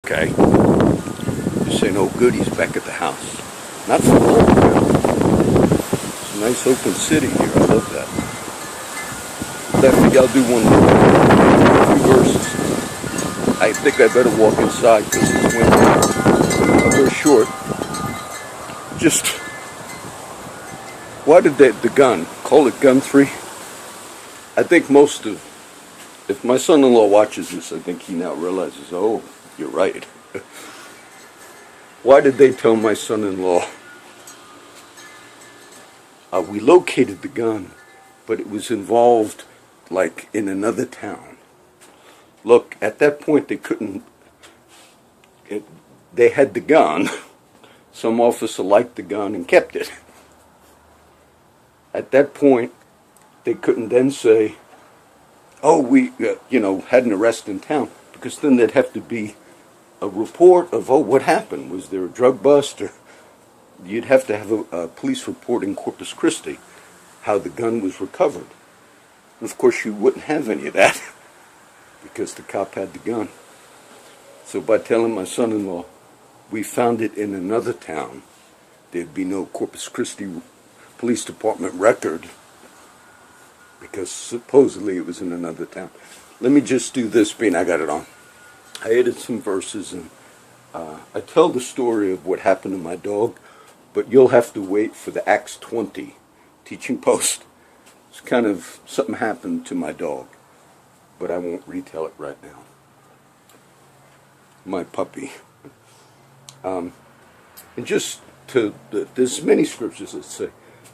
Okay? This ain't no goodies back at the house. Not for long. It's a nice open city here. I love that. But I think I'll do a few verses. I think I better walk inside because it's windy. I'll go short. Just, why did the gun, call it gun 3? I think if my son-in-law watches this, I think he now realizes, oh, you're right. Why did they tell my son-in-law? We located the gun, but it was involved like in another town. Look, at that point they had the gun. Some officer liked the gun and kept it. At that point, they couldn't then say, oh, we had an arrest in town, because then there'd have to be a report of, oh, what happened? Was there a drug bust? Or you'd have to have a police report in Corpus Christi, how the gun was recovered. And of course, you wouldn't have any of that, because the cop had the gun. So by telling my son-in-law, we found it in another town, there'd be no Corpus Christi Police Department record, because supposedly it was in another town. Let me just do this, being I got it on. I added some verses, and I tell the story of what happened to my dog, but you'll have to wait for the Acts 20 teaching post. It's kind of something happened to my dog, but I won't retell it right now. My puppy. And just there's many scriptures that say,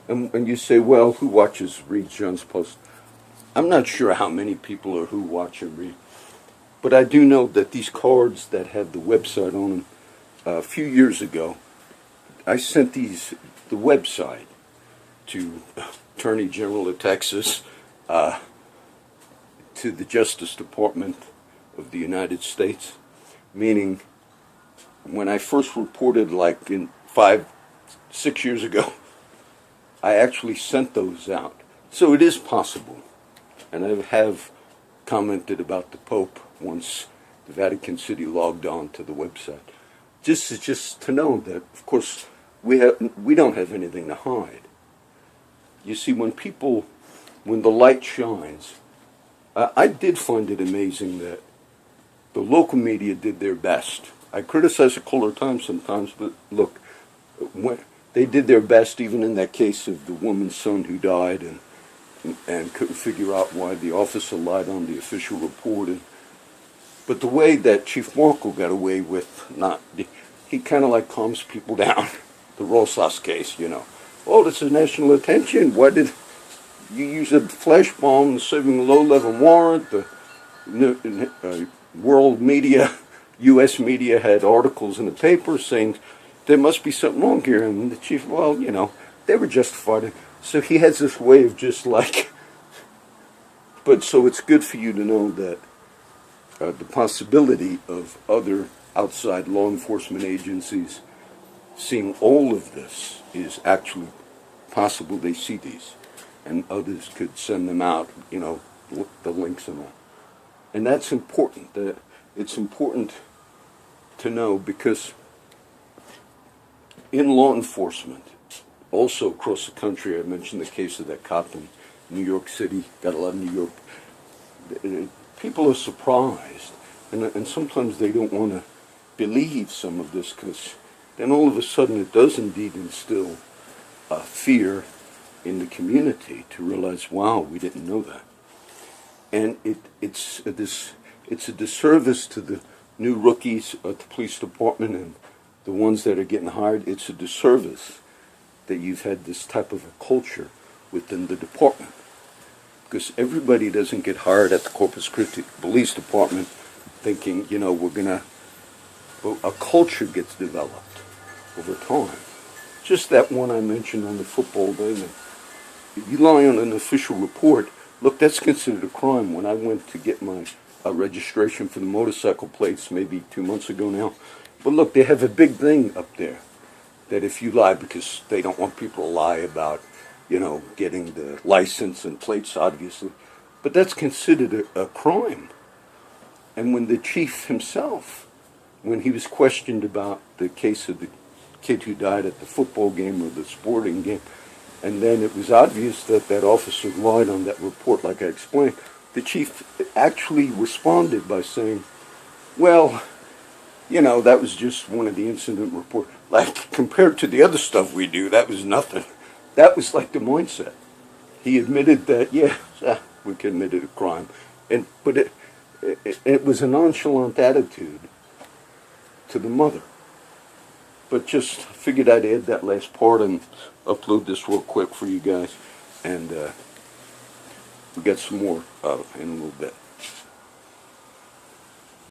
and you say, well, who reads John's Post? I'm not sure how many people or who watch and read, but I do know that these cards that have the website on them, a few years ago, I sent the website to Attorney General of Texas, to the Justice Department of the United States, meaning when I first reported, like in 5-6 years ago, I actually sent those out. So it is possible. And I have commented about the Pope once the Vatican City logged on to the website. Just to know that, of course, we don't have anything to hide. You see, when the light shines, I did find it amazing that the local media did their best. I criticize the Color Times sometimes, but look, they did their best, even in that case of the woman's son who died and couldn't figure out why the officer lied on the official report. But the way that Chief Markle got away with he kind of like calms people down. The Rosas case, Oh, this is national attention. Why did you use a flash bomb serving a low-level warrant? The world media, U.S. media had articles in the paper saying there must be something wrong here. And the chief, well, they were justified. So he has this way of just like, but so it's good for you to know that the possibility of other outside law enforcement agencies seeing all of this is actually possible. They see these, and others could send them out, the links and all. And that's important. It's important to know, because in law enforcement, also across the country, I mentioned the case of that cop in New York City, got a lot of New York. People are surprised, and sometimes they don't want to believe some of this, because then all of a sudden it does indeed instill fear in the community to realize, wow, we didn't know that. And it's a disservice to the new rookies at the police department and the ones that are getting hired. It's a disservice that you've had this type of a culture within the department, because everybody doesn't get hired at the Corpus Christi Police Department thinking, a culture gets developed over time. Just that one I mentioned on the football game. You lie on an official report. Look, that's considered a crime. When I went to get my registration for the motorcycle plates maybe 2 months ago now, but look, they have a big thing up there that if you lie, because they don't want people to lie about, getting the license and plates, obviously, but that's considered a crime. And when the chief himself when he was questioned about the case of the kid who died at the football game or the sporting game, and then it was obvious that that officer lied on that report, like I explained, the chief actually responded by saying, well, you know, that was just one of the incident reports. Like, compared to the other stuff we do, that was nothing. That was like the mindset. He admitted that, yeah, we committed a crime. But it was a nonchalant attitude to the mother. But just figured I'd add that last part and upload this real quick for you guys. And we got some more in a little bit.